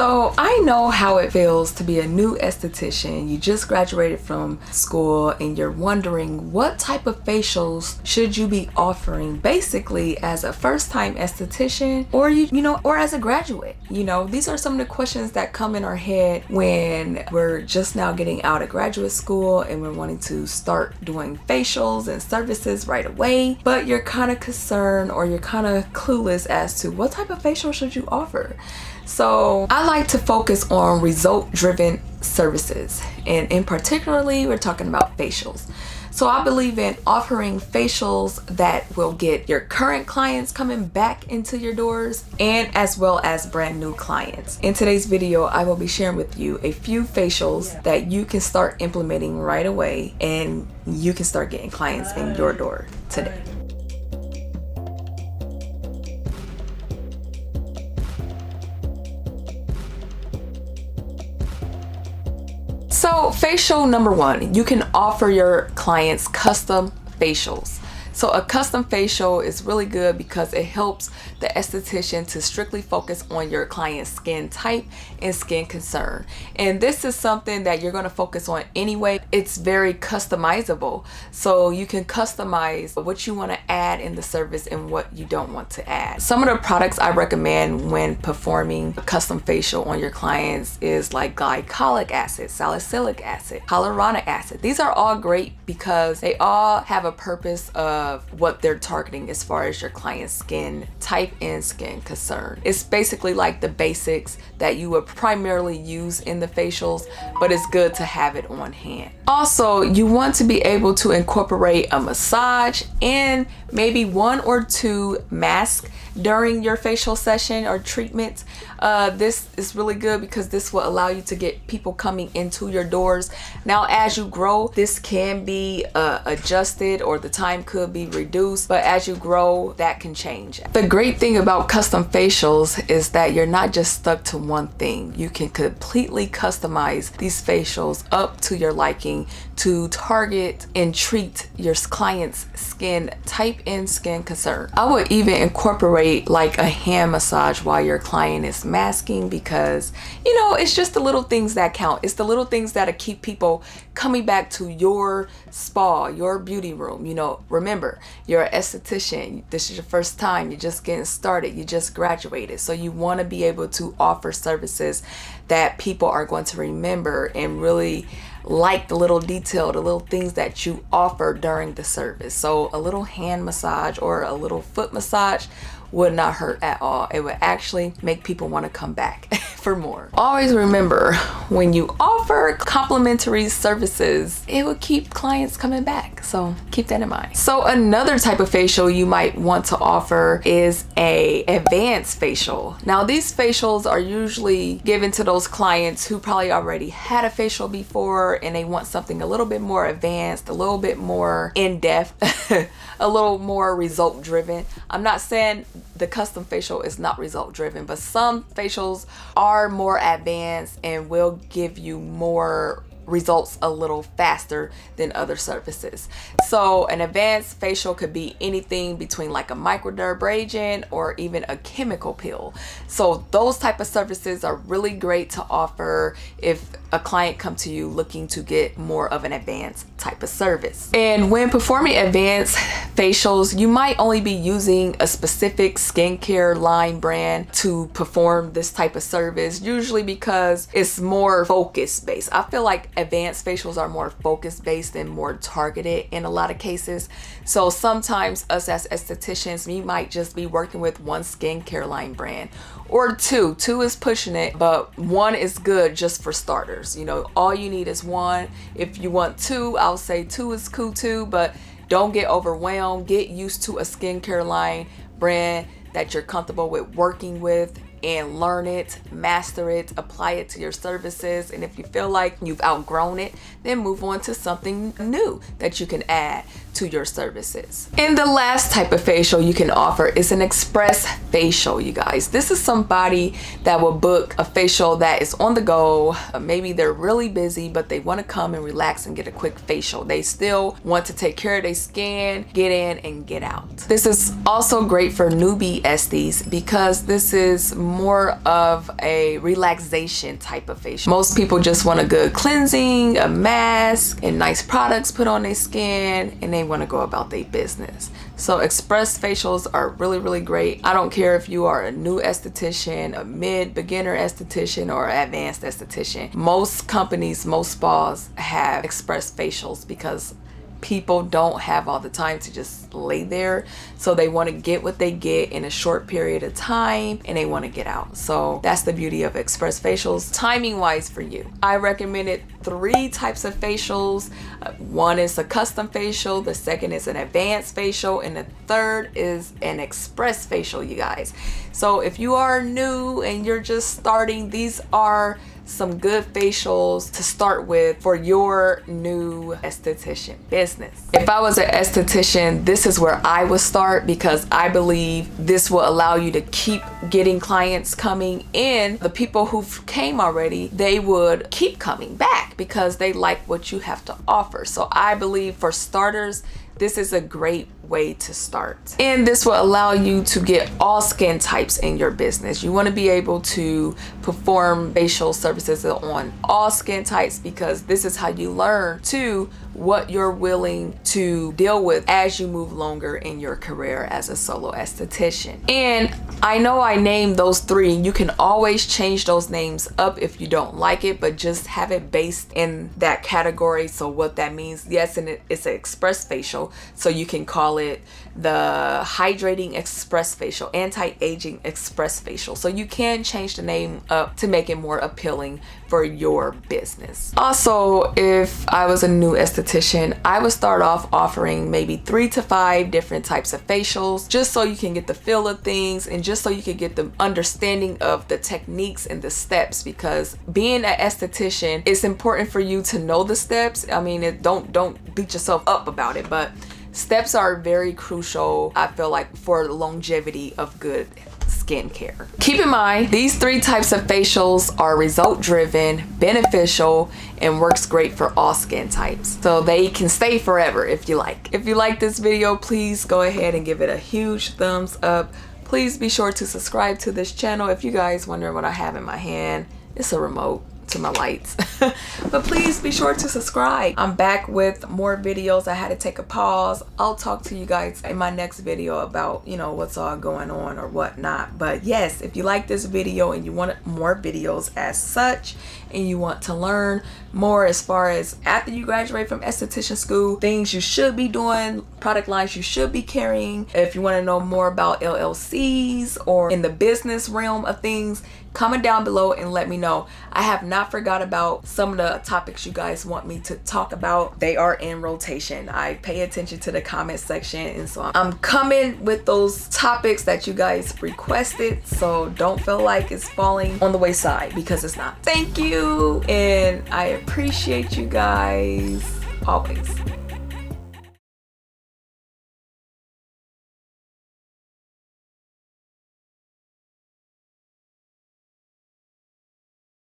So I know how it feels to be a new esthetician. You just graduated from school and you're wondering what type of facials should you be offering basically as a first-time esthetician or as a graduate. These are some of the questions that come in our head when we're just now getting out of graduate school and we're wanting to start doing facials and services right away, but you're kind of concerned or you're kind of clueless as to what type of facial should you offer. So I like to focus on result-driven services, and in particularly we're talking about facials. So I believe in offering facials that will get your current clients coming back into your doors and as well as brand new clients. In today's video, I will be sharing with you a few facials that you can start implementing right away and you can start getting clients in your door today. So facial number one, you can offer your clients custom facials. So a custom facial is really good because it helps the esthetician to strictly focus on your client's skin type and skin concern. And this is something that you're going to focus on anyway. It's very customizable. So you can customize what you want to add in the service and what you don't want to add. Some of the products I recommend when performing a custom facial on your clients is like glycolic acid, salicylic acid, hyaluronic acid. These are all great because they all have a purpose of what they're targeting as far as your client's skin type and skin concern. It's basically like the basics that you would primarily use in the facials, but it's good to have it on hand. Also, you want to be able to incorporate a massage and maybe 1 or 2 masks during your facial session or treatment. This is really good because this will allow you to get people coming into your doors. Now, as you grow, this can be adjusted or the time could be reduced, but as you grow, that can change. The great thing about custom facials is that you're not just stuck to one thing. You can completely customize these facials up to your liking to target and treat your client's skin type and skin concern. I would even incorporate like a hand massage while your client is masking because it's just the little things that count. It's the little things that keep people coming back to your spa, your beauty room. Remember, you're an esthetician. This is your first time. You're just getting started. You just graduated. So you want to be able to offer services that people are going to remember and really like the little detail, the little things that you offer during the service. So a little hand massage or a little foot massage would not hurt at all. It would actually make people want to come back for more. Always remember, when you offer complimentary services, it will keep clients coming back. So keep that in mind. So another type of facial you might want to offer is a advanced facial. Now, these facials are usually given to those clients who probably already had a facial before and they want something a little bit more advanced, a little bit more in-depth, a little more result driven. I'm not saying the custom facial is not result driven, but some facials are more advanced and will give you more results a little faster than other services. So an advanced facial could be anything between like a microdermabrasion or even a chemical peel. So those type of services are really great to offer if a client come to you looking to get more of an advanced type of service. And when performing advanced facials, you might only be using a specific skincare line brand to perform this type of service, usually because it's more focus based. I feel like advanced facials are more focus based and more targeted in a lot of cases. So sometimes us as estheticians, we might just be working with one skincare line brand or two. Two is pushing it, but one is good just for starters. All you need is one. If you want two, I'll say two is cool too, but don't get overwhelmed. Get used to a skincare line brand that you're comfortable with working with and learn it, master it, apply it to your services. And if you feel like you've outgrown it, then move on to something new that you can add to your services. And the last type of facial you can offer is an express facial, you guys. This is somebody that will book a facial that is on the go. Maybe they're really busy, but they want to come and relax and get a quick facial. They still want to take care of their skin, get in and get out. This is also great for newbie esties because this is more of a relaxation type of facial. Most people just want a good cleansing, a mask, and nice products put on their skin, and they want to go about their business. So express facials are really great. I don't care if you are a new esthetician, a mid-beginner esthetician, or advanced esthetician. Most companies, most spas have express facials because people don't have all the time to just lay there, so they want to get what they get in a short period of time, and they want to get out. So that's the beauty of express facials. Timing wise for you, I recommended 3 types of facials. One is a custom facial, the second is an advanced facial, and the third is an express facial, you guys. So if you are new and you're just starting, these are some good facials to start with for your new esthetician business. If I was an esthetician, this is where I would start, because I believe this will allow you to keep getting clients coming in. The people who came already, they would keep coming back because they like what you have to offer. So I believe for starters, this is a great way to start. And this will allow you to get all skin types in your business. You want to be able to perform facial services on all skin types, because this is how you learn to what you're willing to deal with as you move longer in your career as a solo esthetician. And I know I named those 3. You can always change those names up if you don't like it, but just have it based in that category. So what that means, yes, and it's an express facial, so you can call it the hydrating express facial, anti-aging express facial. So you can change the name up to make it more appealing for your business. Also, if I was a new esthetician, I would start off offering maybe 3 to 5 different types of facials, just so you can get the feel of things and just so you can get the understanding of the techniques and the steps. Because being an esthetician, it's important for you to know the steps. I mean, don't beat yourself up about it, but steps are very crucial, I feel like, for the longevity of good skincare. Keep in mind, these 3 types of facials are result driven, beneficial, and works great for all skin types. So they can stay forever if you like. If you like this video, please go ahead and give it a huge thumbs up. Please be sure to subscribe to this channel. If you guys wonder what I have in my hand, it's a remote to my lights. But please be sure to subscribe. I'm back with more videos. I had to take a pause. I'll talk to you guys in my next video about, you know, what's all going on or whatnot. But yes, if you like this video and you want more videos as such, and you want to learn more as far as after you graduate from esthetician school, things you should be doing, product lines you should be carrying, if you want to know more about LLCs or in the business realm of things, comment down below and let me know. I have not forgot about some of the topics you guys want me to talk about. They are in rotation. I pay attention to the comment section, and so I'm coming with those topics that you guys requested. So don't feel like it's falling on the wayside, because it's not. Thank you, and I appreciate you guys always.